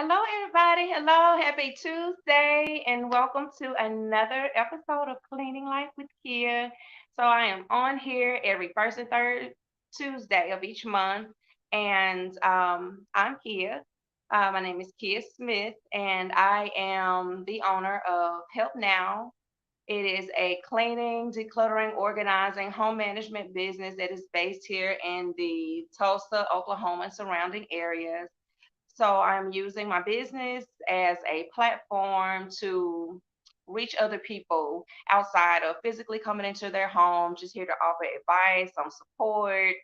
Hello, everybody. Hello, happy Tuesday, and welcome to another episode of Cleaning Life with Kia. So, I am on here every first and third Tuesday of each month, and I'm Kia. My name is Kia Smith, and I am the owner of Help Now. It is a cleaning, decluttering, organizing, home management business that is based here in the Tulsa, Oklahoma, and surrounding areas. So I'm using my business as a platform to reach other people outside of physically coming into their home, just here to offer advice, some support,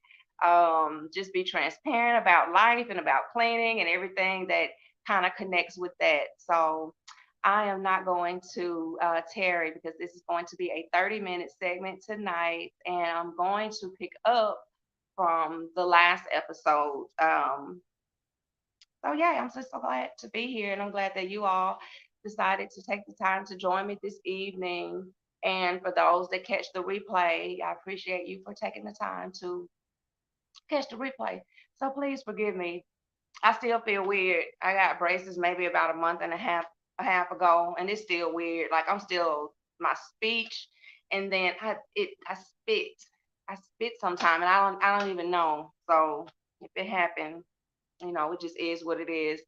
just be transparent about life and about cleaning and everything that kind of connects with that. So I am not going to tarry because this is going to be a 30-minute segment tonight, and I'm going to pick up from the last episode. So yeah, I'm just so glad to be here, and I'm glad that you all decided to take the time to join me this evening. And for those that catch the replay, I appreciate you for taking the time to catch the replay. So please forgive me. I still feel weird. I got braces maybe about a half ago, and it's still weird. Like I'm still my speech, and then I spit. I spit sometime, and I don't even know. So if it happened, it just is what it is.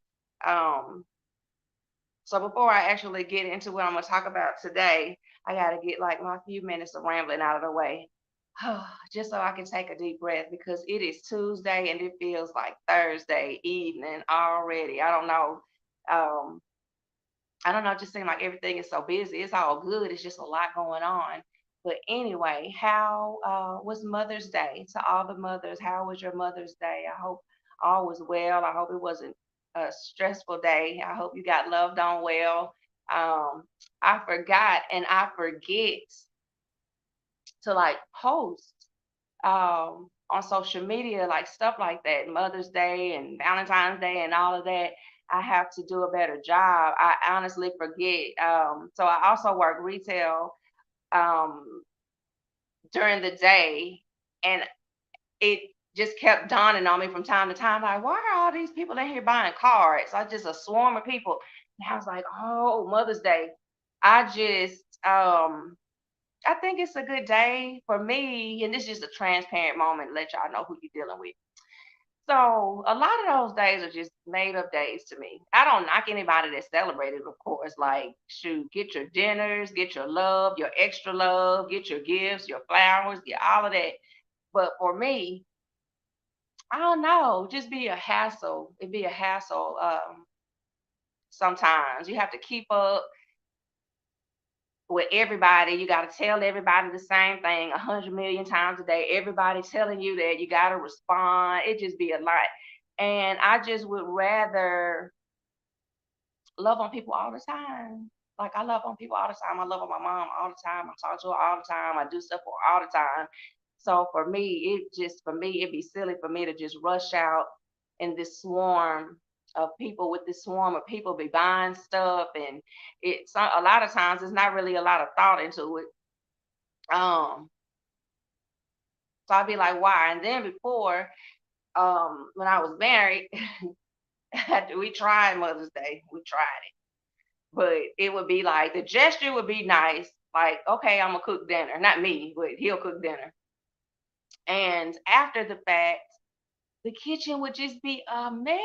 Um, so before I actually get into what I'm gonna talk about today, I gotta get like my few minutes of rambling out of the way. Just so I can take a deep breath because it is Tuesday and it feels like Thursday evening already. I don't know. Um, I don't know, it just seems like everything is so busy. It's all good. It's just a lot going on. But anyway, how was Mother's Day to all the mothers? How was your Mother's Day? I hope all was well. I hope it wasn't a stressful day. I hope you got loved on well. I forgot and I forget to like post on social media, like stuff like that, Mother's Day and Valentine's Day and all of that. I have to do a better job. I honestly forget. So I also work retail um, during the day, and it just kept dawning on me from time to time, like, why are all these people in here buying cards? I just a swarm of people. And I was like, oh, Mother's Day. I just I think it's a good day for me, and this is just a transparent moment to let y'all know who you're dealing with. So a lot of those days are just made up days to me. I don't knock anybody that celebrated, of course. Like, shoot, get your dinners, get your love, your extra love, get your gifts, your flowers, get all of that. But for me, I don't know, just be a hassle. It'd be a hassle. Sometimes you have to keep up with everybody. You got to tell everybody the same thing 100 million times a day. Everybody telling you that you got to respond. It just be a lot. And I just would rather love on people all the time. Like I love on people all the time. I love on my mom all the time. I talk to her all the time. I do stuff for her all the time. So for me, it'd be silly for me to just rush out in this swarm of people with this swarm of people be buying stuff, and it's a lot of times it's not really a lot of thought into it. Um, so I'd be like, why? And then before, when I was married, we tried Mother's Day. We tried it. But it would be like the gesture would be nice. Like, okay, I'm gonna cook dinner. Not me, but he'll cook dinner. And after the fact, the kitchen would just be a mess.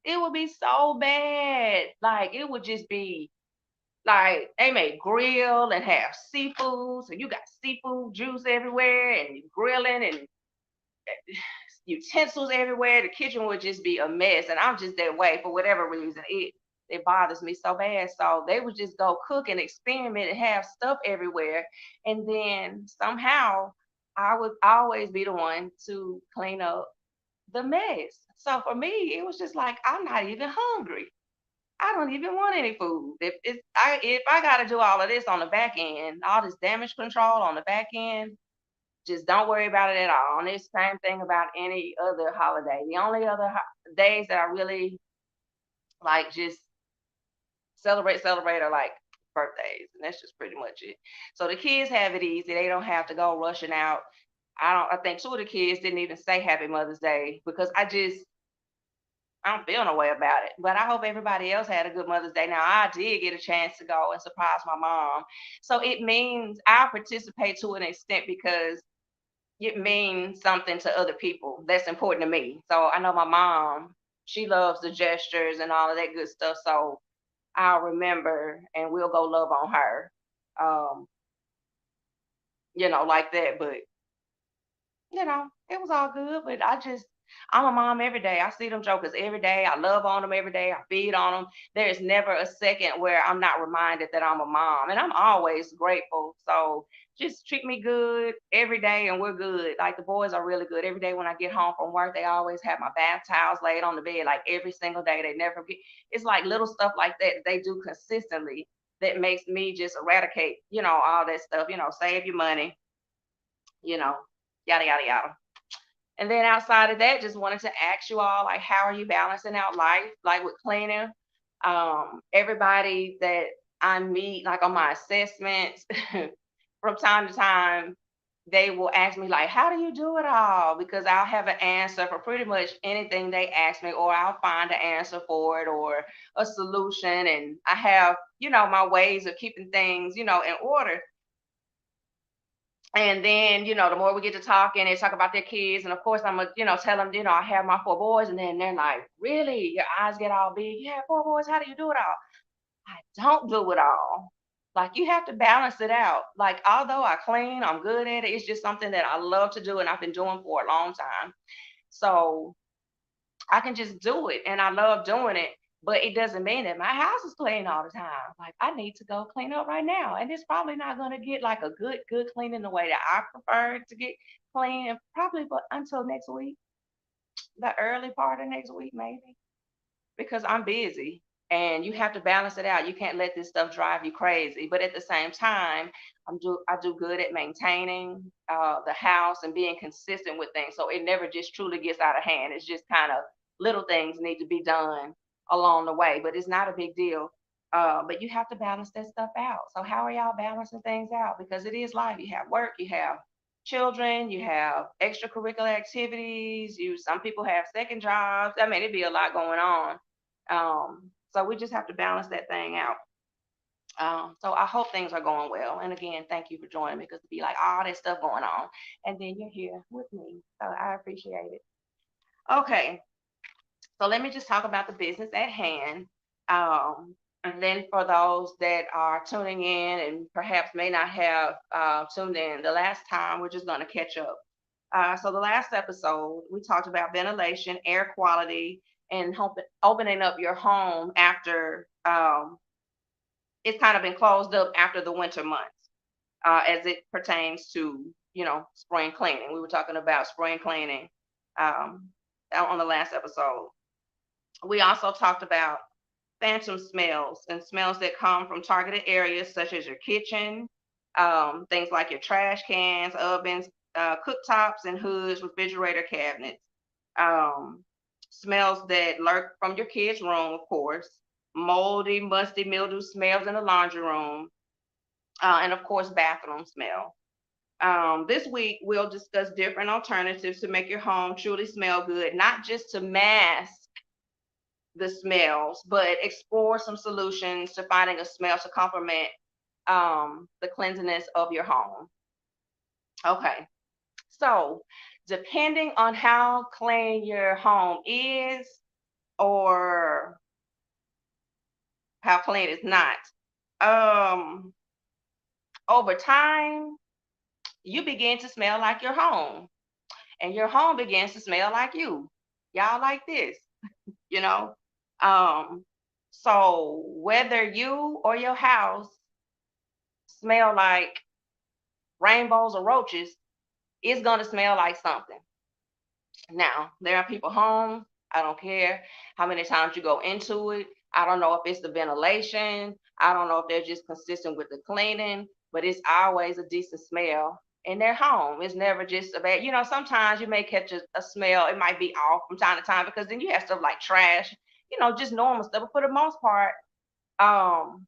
It would be so bad. Like it would just be like they may grill and have seafood. So you got seafood juice everywhere and grilling and utensils everywhere. The kitchen would just be a mess. And I'm just that way for whatever reason. It bothers me so bad. So they would just go cook and experiment and have stuff everywhere. And then somehow I would always be the one to clean up the mess. So for me, it was just like, I'm not even hungry. I don't even want any food. If I got to do all of this on the back end, all this damage control on the back end, just don't worry about it at all. And it's the same thing about any other holiday. The only other days that I really like just celebrate are like birthdays, and that's just pretty much it. So the kids have it easy. They don't have to go rushing out. I think two of the kids didn't even say Happy Mother's Day because I don't feel no way about it. But I hope everybody else had a good Mother's Day. Now I did get a chance to go and surprise my mom. So it means I participate to an extent because it means something to other people that's important to me. So I know my mom, she loves the gestures and all of that good stuff. So I'll remember and we'll go love on her. Um, like that. But it was all good. But I'm a mom every day. I see them jokers every day. I love on them every day. I feed on them. There is never a second where I'm not reminded that I'm a mom, and I'm always grateful. So just treat me good every day, and we're good. Like the boys are really good. Every day when I get home from work, they always have my bath towels laid on the bed, like every single day. They never forget. It's like little stuff like that they do consistently that makes me just eradicate, all that stuff. Save your money, you know, yada yada yada. And then outside of that, just wanted to ask you all, like, how are you balancing out life, like with cleaning? Everybody that I meet, like on my assessments, from time to time, they will ask me, like, how do you do it all? Because I'll have an answer for pretty much anything they ask me, or I'll find an answer for it or a solution. And I have, my ways of keeping things, in order. And then, the more we get to talking, they talk about their kids. And of course, I'm going to, tell them, I have my four boys. And then they're like, really? Your eyes get all big. You have four boys. How do you do it all? I don't do it all. Like, you have to balance it out. Like, although I clean, I'm good at it. It's just something that I love to do and I've been doing for a long time. So I can just do it and I love doing it. But it doesn't mean that my house is clean all the time. Like, I need to go clean up right now. And it's probably not going to get like a good cleaning the way that I prefer to get clean. And probably but until next week, the early part of next week, maybe, because I'm busy and you have to balance it out. You can't let this stuff drive you crazy. But at the same time, I do good at maintaining the house and being consistent with things. So it never just truly gets out of hand. It's just kind of little things need to be done along the way, but it's not a big deal. But you have to balance that stuff out. So how are y'all balancing things out? Because it is life. You have work, you have children, you have extracurricular activities, some people have second jobs. I mean, it'd be a lot going on. So we just have to balance that thing out. So I hope things are going well. And again, thank you for joining me because to be like all this stuff going on, and then you're here with me. So I appreciate it. Okay, so let me just talk about the business at hand. And then for those that are tuning in and perhaps may not have tuned in the last time, we're just going to catch up. So the last episode, we talked about ventilation, air quality, and opening up your home after it's kind of been closed up after the winter months, as it pertains to spring cleaning. We were talking about spring cleaning um, on the last episode. We also talked about phantom smells and smells that come from targeted areas such as your kitchen, things like your trash cans, ovens, cooktops, and hoods, refrigerator cabinets. Um, Smells that lurk from your kids' room, of course, moldy, musty, mildew smells in the laundry room, and of course, bathroom smell. This week, we'll discuss different alternatives to make your home truly smell good, not just to mask the smells, but explore some solutions to finding a smell to complement the cleanliness of your home. Okay, so depending on how clean your home is or how clean it's not, um, over time, you begin to smell like your home, and your home begins to smell like you. Y'all like this, you know? Um, so whether you or your house smell like rainbows or roaches, it's gonna smell like something. Now, there are people home. I don't care how many times you go into it. I don't know if it's the ventilation. I don't know if they're just consistent with the cleaning, but it's always a decent smell in their home. It's never just a bad, sometimes you may catch a smell. It might be off from time to time because then you have stuff like trash, just normal stuff. But for the most part, um,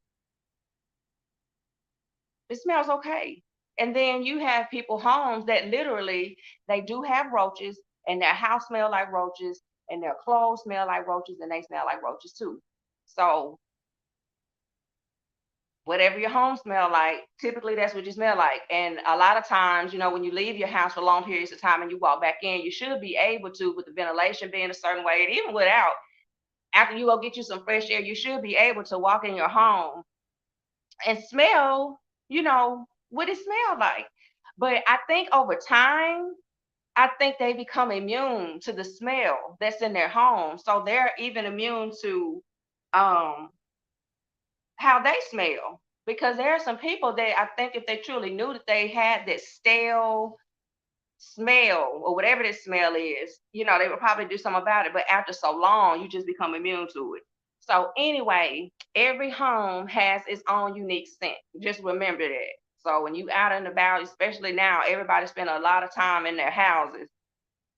it smells okay. And then you have people homes that literally they do have roaches and their house smell like roaches and their clothes smell like roaches and they smell like roaches too. So whatever your home smell like, typically that's what you smell like. And a lot of times, when you leave your house for long periods of time and you walk back in, you should be able to, with the ventilation being a certain way, and even without, after you go get you some fresh air, you should be able to walk in your home and smell, what it smelled like. But I think over time, I think they become immune to the smell that's in their home. So they're even immune to um how they smell. Because there are some people that I think if they truly knew that they had that stale smell or whatever this smell is, they would probably do something about it. But after so long, you just become immune to it. So anyway, every home has its own unique scent. Just remember that. So when you out and about, especially now, everybody spend a lot of time in their houses.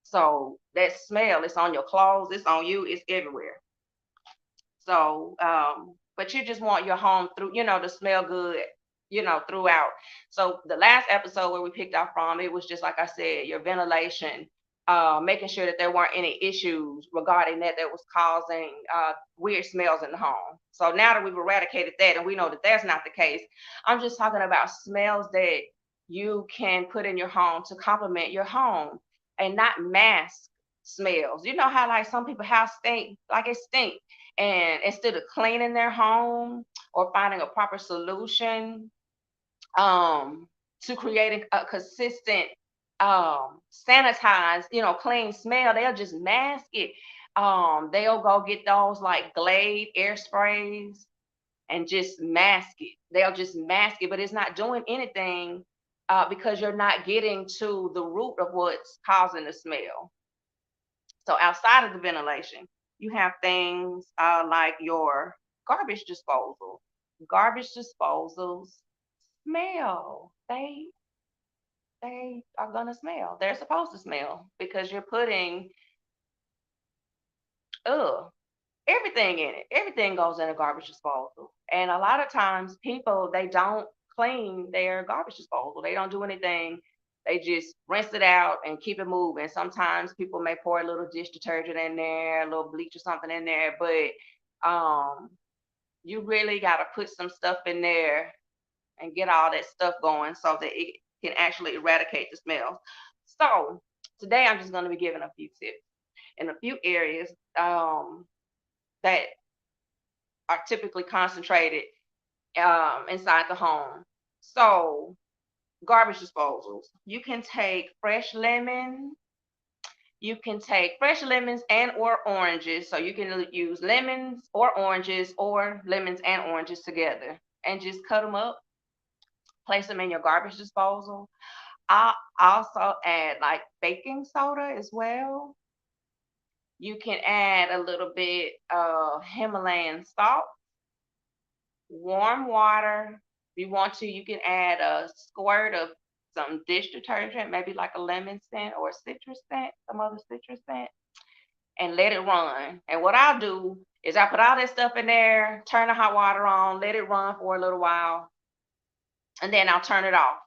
So that smell, it's on your clothes, it's on you, it's everywhere. So, but you just want your home through, to smell good, throughout. So the last episode where we picked up from, it was just like I said, your ventilation, making sure that there weren't any issues regarding that was causing weird smells in the home. So now that we've eradicated that and we know that that's not the case, I'm just talking about smells that you can put in your home to complement your home and not mask smells. You know how like some people house stink, like it stink, and instead of cleaning their home or finding a proper solution um, to creating a consistent sanitized, clean smell, they'll just mask it. They'll go get those like Glade air sprays and just mask it. They'll just mask it, but it's not doing anything because you're not getting to the root of what's causing the smell. So outside of the ventilation, you have things like your garbage disposal. Garbage disposals smell. They are gonna smell. They're supposed to smell because you're putting ugh everything in it. Everything goes in a garbage disposal. And a lot of times people they don't clean their garbage disposal. They don't do anything. They just rinse it out and keep it moving. Sometimes people may pour a little dish detergent in there, a little bleach or something in there, but you really got to put some stuff in there and get all that stuff going so that it can actually eradicate the smell. So today I'm just going to be giving a few tips in a few areas that are typically concentrated inside the home. So, garbage disposals. You can take fresh lemon. You can take fresh lemons and or oranges. So you can use lemons or oranges or lemons and oranges together and just cut them up, place them in your garbage disposal. I'll also add like baking soda as well. You can add a little bit of Himalayan salt, warm water. If you want to, you can add a squirt of some dish detergent, maybe like a lemon scent or a citrus scent, some other citrus scent, and let it run. And what I'll do is I put all that stuff in there, turn the hot water on, let it run for a little while, and then I'll turn it off.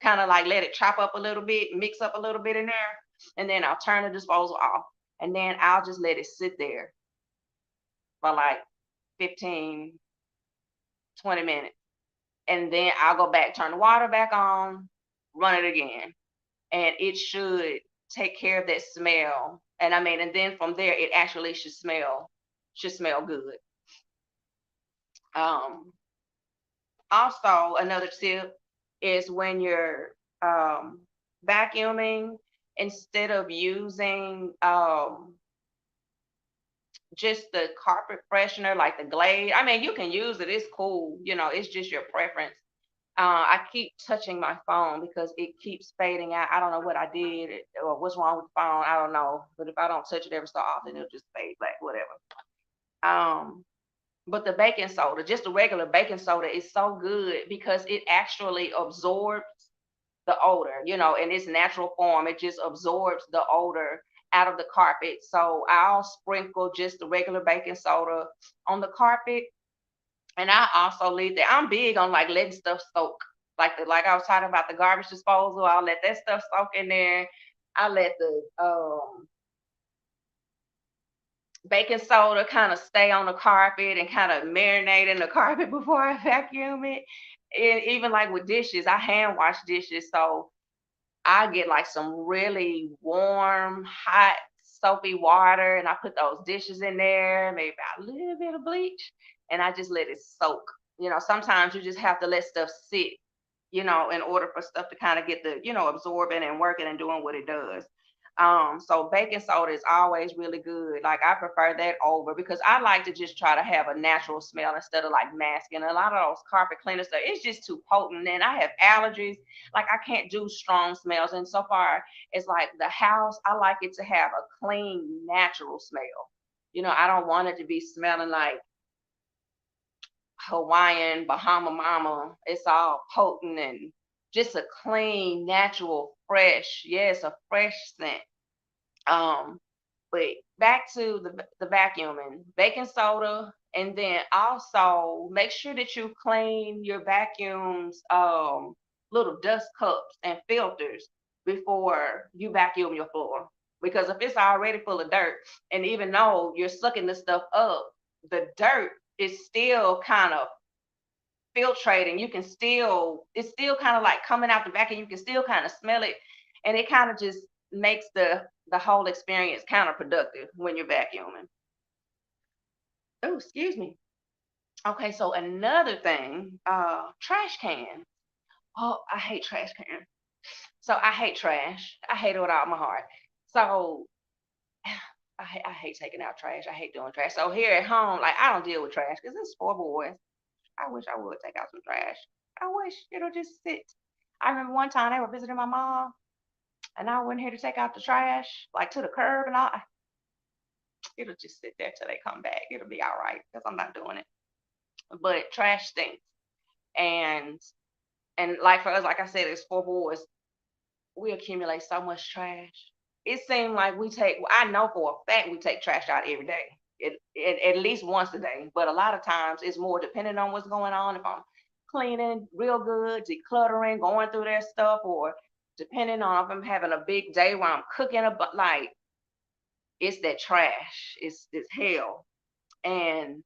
Kind of like let it chop up a little bit, mix up a little bit in there, and then I'll turn the disposal off. And then I'll just let it sit there for like 15, 20 minutes. And then I'll go back, turn the water back on, run it again. And it should take care of that smell. And I mean, and then from there, it actually should smell good. Um, Also, another tip is when you're vacuuming, instead of using just the carpet freshener like the Glade. I mean, you can use it. It's cool. It's just your preference. I keep touching my phone because it keeps fading out. I don't know what I did or what's wrong with the phone. I don't know. But if I don't touch it every so often, it'll just fade black, whatever. Um, But the baking soda, just the regular baking soda, is so good because it actually absorbs the odor, in its natural form. It just absorbs the odor out of the carpet. So I'll sprinkle just the regular baking soda on the carpet, and I also leave that. I'm big on like letting stuff soak. Like I was talking about the garbage disposal, I'll let that stuff soak in there. I let the baking soda kind of stay on the carpet and kind of marinate in the carpet before I vacuum it. And even like with dishes, I hand wash dishes, so I get like some really warm, hot, soapy water, and I put those dishes in there, maybe a little bit of bleach, and I just let it soak. Sometimes you just have to let stuff sit, in order for stuff to kind of get the, absorbing and working and doing what it does. So baking soda is always really good. Like I prefer that over because I like to just try to have a natural smell instead of like masking. A lot of those carpet cleaners stuff, it's just too potent. And I have allergies. Like I can't do strong smells. And so far, it's like the house, I like it to have a clean, natural smell. I don't want it to be smelling like Hawaiian, Bahama Mama. It's all potent and just a clean, natural, fresh, yes, a fresh scent. Um, but back to the vacuuming, baking soda, and then also make sure that you clean your vacuums little dust cups and filters before you vacuum your floor. Because if it's already full of dirt, and even though you're sucking the stuff up, the dirt is still kind of filtrating. It's still kind of like coming out the vacuum. You can still kind of smell it, and it kind of just makes the whole experience counterproductive when you're vacuuming. Oh, excuse me. Okay, so another thing, trash can. Oh, I hate trash cans. So I hate trash. I hate it with all my heart. So I hate taking out trash. I hate doing trash. So here at home, like I don't deal with trash because it's four boys. I wish I would take out some trash. I wish it'll just sit. I remember one time they were visiting my mom, and I went here to take out the trash, like to the curb, and all. It'll just sit there till they come back. It'll be all right because I'm not doing it. But trash stinks, and like for us, like I said, it's four boys. We accumulate so much trash. It seems like we take. I know for a fact we take trash out every day. At least once a day. But a lot of times it's more depending on what's going on. If I'm cleaning real good, decluttering, going through their stuff, or depending on if I'm having a big day where I'm cooking like it's that trash. It's hell, and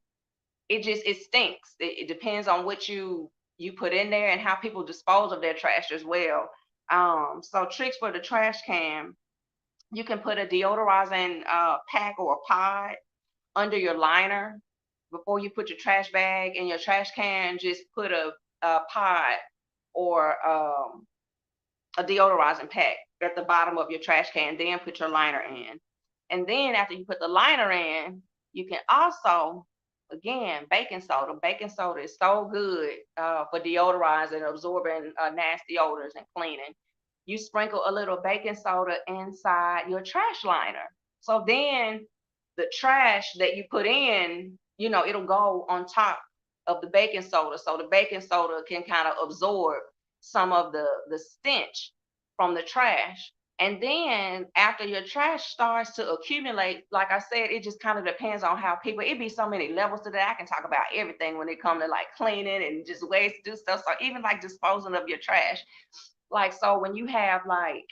it stinks. It depends on what you put in there and how people dispose of their trash as well. So tricks for the trash can: you can put a deodorizing pack or a pod under your liner before you put your trash bag in your trash can. Just put a pod or a deodorizing pack at the bottom of your trash can, then put your liner in. And then after you put the liner in, you can also, again, baking soda. Baking soda is so good for deodorizing, absorbing nasty odors and cleaning. You sprinkle a little baking soda inside your trash liner. So then the trash that you put in, it'll go on top of the baking soda. So the baking soda can kind of absorb some of the stench from the trash. And then after your trash starts to accumulate, like I said, it just kind of depends on how people, it be so many levels to that. I can talk about everything when it comes to like cleaning and just ways to do stuff. So even like disposing of your trash. Like, so when you have like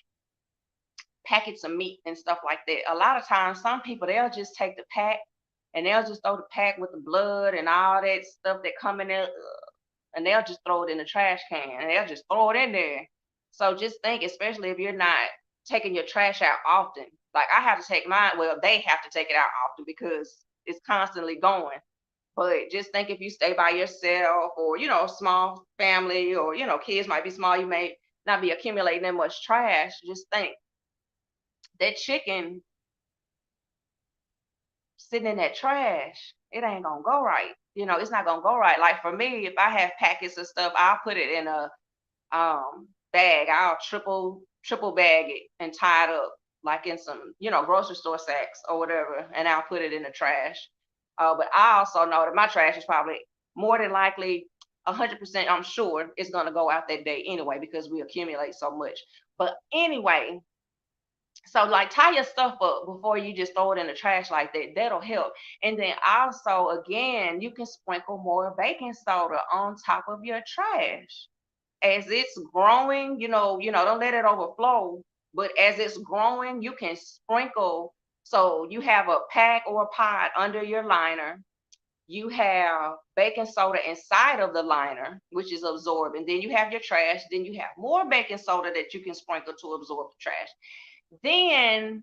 packets of meat and stuff like that, a lot of times some people, they'll just take the pack and they'll just throw the pack with the blood and all that stuff that come in there, and they'll just throw it in the trash can and they'll just throw it in there. So just think, especially if you're not taking your trash out often. Like I have to take mine, well, they have to take it out often because it's constantly going. But just think, if you stay by yourself, or small family, or kids might be small, you may not be accumulating that much trash. Just think, that chicken sitting in that trash, it ain't gonna go right. It's not gonna go right. Like for me, if I have packets of stuff, I'll put it in a bag. I'll triple bag it and tie it up like in some grocery store sacks or whatever, and I'll put it in the trash. But I also know that my trash is probably more than likely 100%. I'm sure it's gonna go out that day anyway because we accumulate so much. But anyway, so like tie your stuff up before you just throw it in the trash like that. That'll help. And then also again, you can sprinkle more baking soda on top of your trash. As it's growing, don't let it overflow. But as it's growing, you can sprinkle. So you have a pack or a pot under your liner. You have baking soda inside of the liner, which is absorbed. And then you have your trash. Then you have more baking soda that you can sprinkle to absorb the trash. Then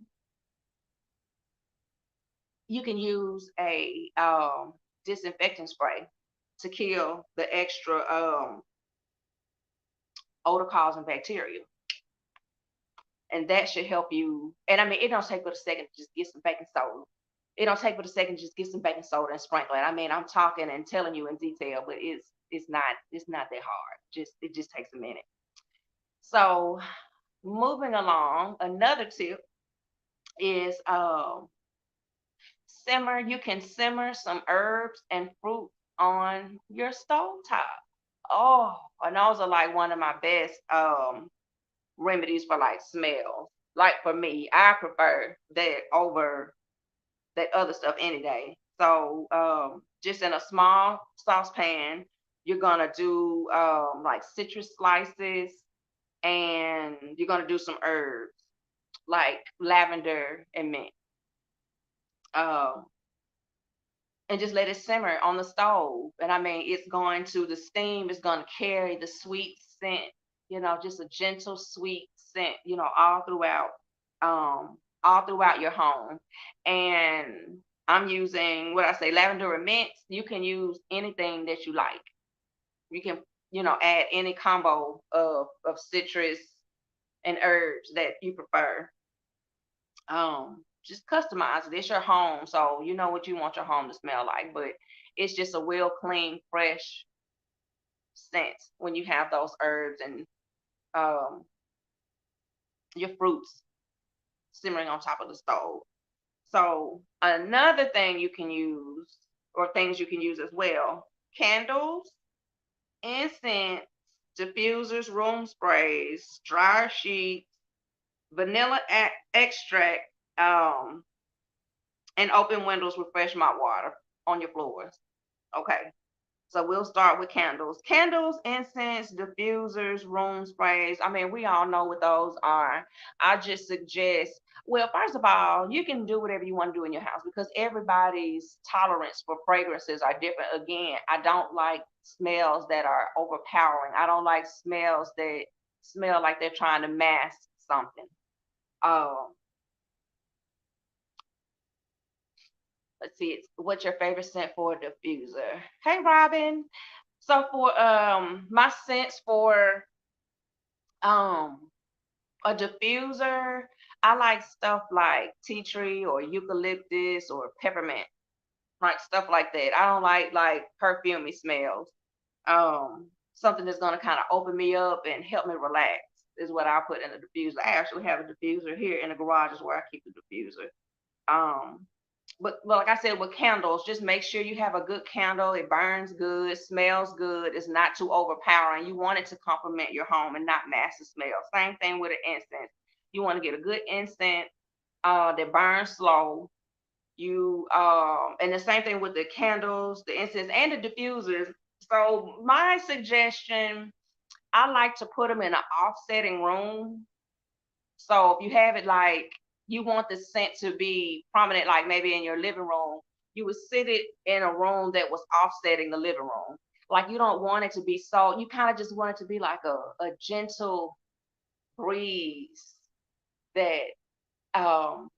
you can use a disinfectant spray to kill the extra odor causing bacteria. And that should help you. And I mean, it don't take but a second to just get some baking soda. It don't take but a second to just get some baking soda and sprinkle it. I mean, I'm talking and telling you in detail, but it's not that hard. It just takes a minute. So moving along, another tip is simmer. You can simmer some herbs and fruit on your stove top. Oh, and those are like one of my best remedies for like smells. Like for me, I prefer that over that other stuff any day. So just in a small saucepan, you're gonna do like citrus slices, and you're gonna do some herbs like lavender and mint. Um, and just let it simmer on the stove. And I mean, the steam is going to carry the sweet scent, just a gentle, sweet scent, all throughout your home. And I'm using what I say, lavender and mint. You can use anything that you like. You can, add any combo of citrus and herbs that you prefer. Just customize it. It's your home, so you know what you want your home to smell like. But it's just a well clean, fresh scent when you have those herbs and um, your fruits simmering on top of the stove. So another thing you can use, or things you can use as well, candles, incense, diffusers, room sprays, dryer sheets, vanilla extract, um, and open windows with fresh mop water on your floors. Okay. So we'll start with candles. Candles, incense, diffusers, room sprays. I mean, we all know what those are. I just suggest, well, first of all, you can do whatever you want to do in your house because everybody's tolerance for fragrances are different. Again, I don't like smells that are overpowering. I don't like smells that smell like they're trying to mask something. Um, let's see, what's your favorite scent for a diffuser? Hey, Robin. So for my scents for um a diffuser, I like stuff like tea tree or eucalyptus or peppermint, like stuff like that. I don't like perfumey smells. Something that's gonna kind of open me up and help me relax is what I put in a diffuser. I actually have a diffuser here in the garage is where I keep the diffuser. Um, but like I said, with candles, just make sure you have a good candle. It burns good, smells good. It's not too overpowering. You want it to complement your home and not mask the smell. Same thing with an incense. You want to get a good incense that burns slow. And the same thing with the candles, the incense, and the diffusers. So my suggestion, I like to put them in an offsetting room. So if you have it like you want the scent to be prominent, like maybe in your living room, you would sit it in a room that was offsetting the living room. Like you don't want it to be so, you kind of just want it to be like a gentle breeze that um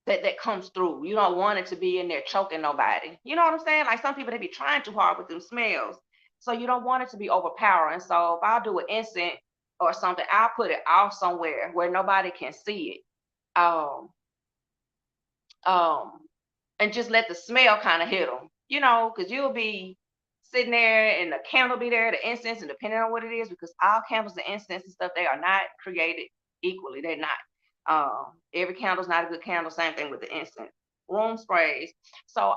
that comes through. You don't want it to be in there choking nobody. You know what I'm saying? Like some people they be trying too hard with them smells. So you don't want it to be overpowering. So if I'll do an incense or something, I'll put it off somewhere where nobody can see it. Um, and just let the smell kind of hit them, because you'll be sitting there and the candle be there, the incense, and depending on what it is, because all candles and incense and stuff, they are not created equally. They're not. Every candle's not a good candle. Same thing with the incense. room sprays. So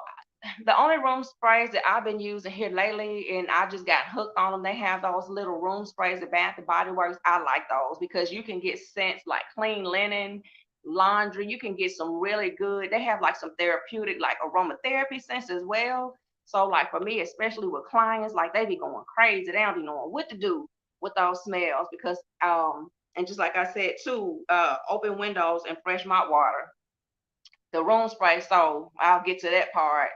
the only room sprays that I've been using here lately, and I just got hooked on them. They have those little room sprays at Bath and Body Works. I like those because you can get scents like clean linen, laundry. You can get some really good. They have like some therapeutic, like aromatherapy scents as well. So like for me, especially with clients, like they be going crazy. They don't be knowing what to do with those smells because and just like I said too, open windows and fresh mop water, the room spray. So I'll get to that part.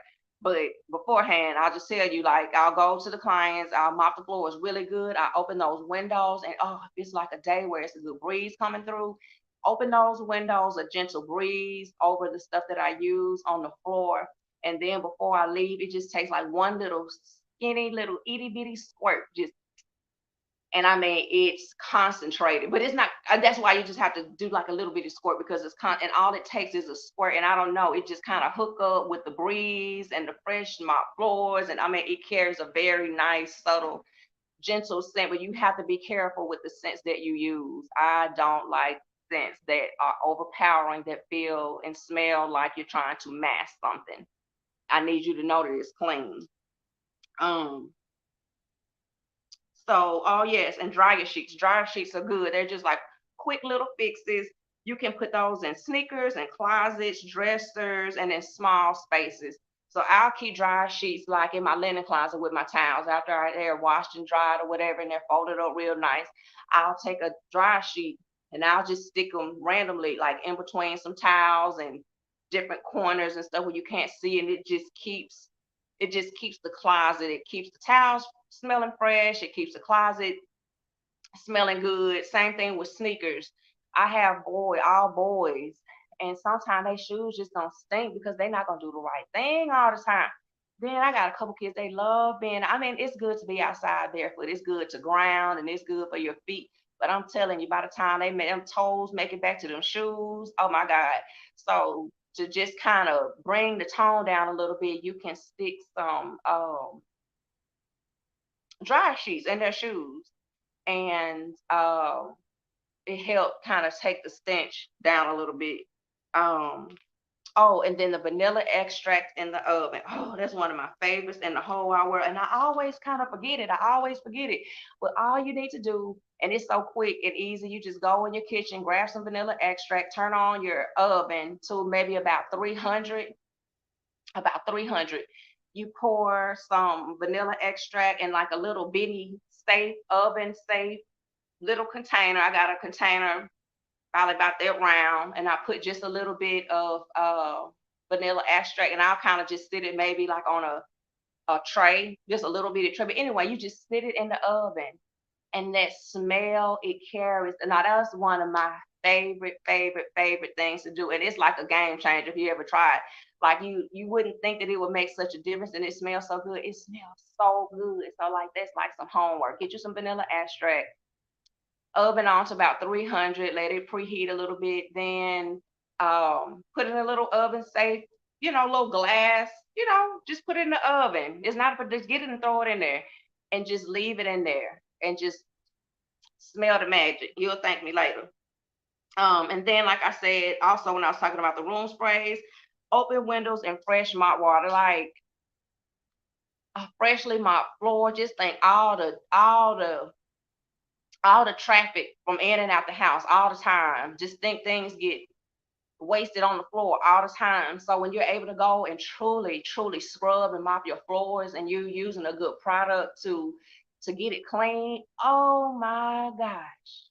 But beforehand, I'll just tell you, like, I'll go to the clients, I'll mop the floors really good. I open those windows, and oh, it's like a day where it's a good breeze coming through. Open those windows, a gentle breeze over the stuff that I use on the floor. And then before I leave, it just takes like one little skinny little itty bitty squirt, just, and I mean it's concentrated, but it's not. That's why you just have to do like a little bit of squirt because and all it takes is a squirt, and I don't know, it just kind of hook up with the breeze and the fresh mop floors, and I mean it carries a very nice, subtle, gentle scent. But you have to be careful with the scents that you use. I don't like scents that are overpowering, that feel and smell like you're trying to mask something. I need you to know that it's clean. Um, So, oh yes, and dryer sheets. Dryer sheets are good. They're just like quick little fixes. You can put those in sneakers and closets, dressers, and in small spaces. So I'll keep dryer sheets like in my linen closet with my towels after they're washed and dried or whatever, and they're folded up real nice. I'll take a dryer sheet and I'll just stick them randomly, like in between some towels and different corners and stuff where you can't see, and it just keeps the closet, it keeps the towels smelling fresh, it keeps the closet smelling good. Same thing with sneakers. I have all boys, and sometimes their shoes just don't stink because they're not gonna do the right thing all the time. Then I got a couple kids, they love being, I mean, it's good to be outside barefoot. It's good to ground and it's good for your feet. But I'm telling you, by the time they make them toes make it back to them shoes, oh my God. So to just kind of bring the tone down a little bit, you can stick some dry sheets in their shoes, and it helped kind of take the stench down a little bit. Um, oh, and then the vanilla extract in the oven. Oh, that's one of my favorites in the whole wide world. And I always kind of forget it. I always forget it. But all you need to do, and it's so quick and easy, you just go in your kitchen, grab some vanilla extract, turn on your oven to maybe about 300. You pour some vanilla extract in like a little bitty safe, oven safe little container. I got a container probably about that round, and I put just a little bit of vanilla extract, and I'll kind of just sit it maybe like on a tray, just a little bit of tray. But anyway, you just sit it in the oven, and that smell it carries. And now that's one of my favorite things to do, and it's like a game changer if you ever try it. Like you wouldn't think that it would make such a difference, and it smells so good. It smells so good. So like that's like some homework. Get you some vanilla extract, oven on to about 300, let it preheat a little bit, then put in a little oven safe, little glass, just put it in the oven. It's not for just get it and throw it in there and just leave it in there and just smell the magic. You'll thank me later. And then, like I said, also when I was talking about the room sprays, open windows and fresh mop water, like a freshly mopped floor. Just think all the traffic from in and out the house all the time. Just think things get wasted on the floor all the time. So when you're able to go and truly, truly scrub and mop your floors, and you're using a good product to get it clean, oh my gosh.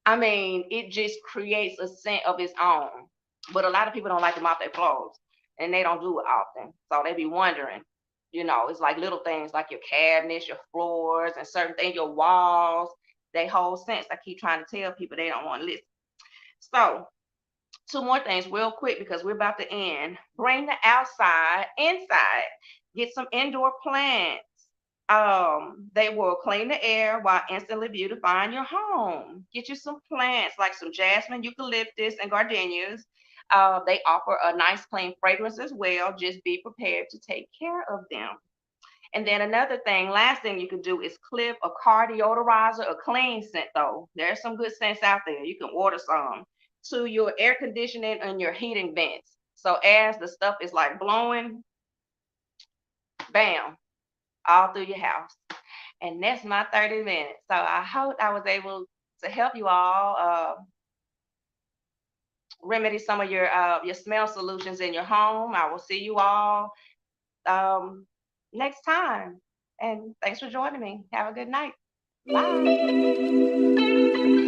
I mean, it just creates a scent of its own. But a lot of people don't like to mop their floors, and they don't do it often. So they be wondering, it's like little things like your cabinets, your floors, and certain things, your walls, they hold scents. I keep trying to tell people, they don't want to listen. So, two more things real quick because we're about to end. Bring the outside inside. Get some indoor plants. They will clean the air while instantly beautifying your home. Get you some plants like some jasmine, eucalyptus, and gardenias. They offer a nice clean fragrance as well. Just be prepared to take care of them. And then another thing, last thing you can do is clip a car deodorizer, a clean scent though. There's some good scents out there. You can order some to your air conditioning and your heating vents. So as the stuff is like blowing, bam, all through your house. And that's my 30 minutes. So I hope I was able to help you all remedy some of your smell solutions in your home. I will see you all um, next time. And thanks for joining me. Have a good night. Bye.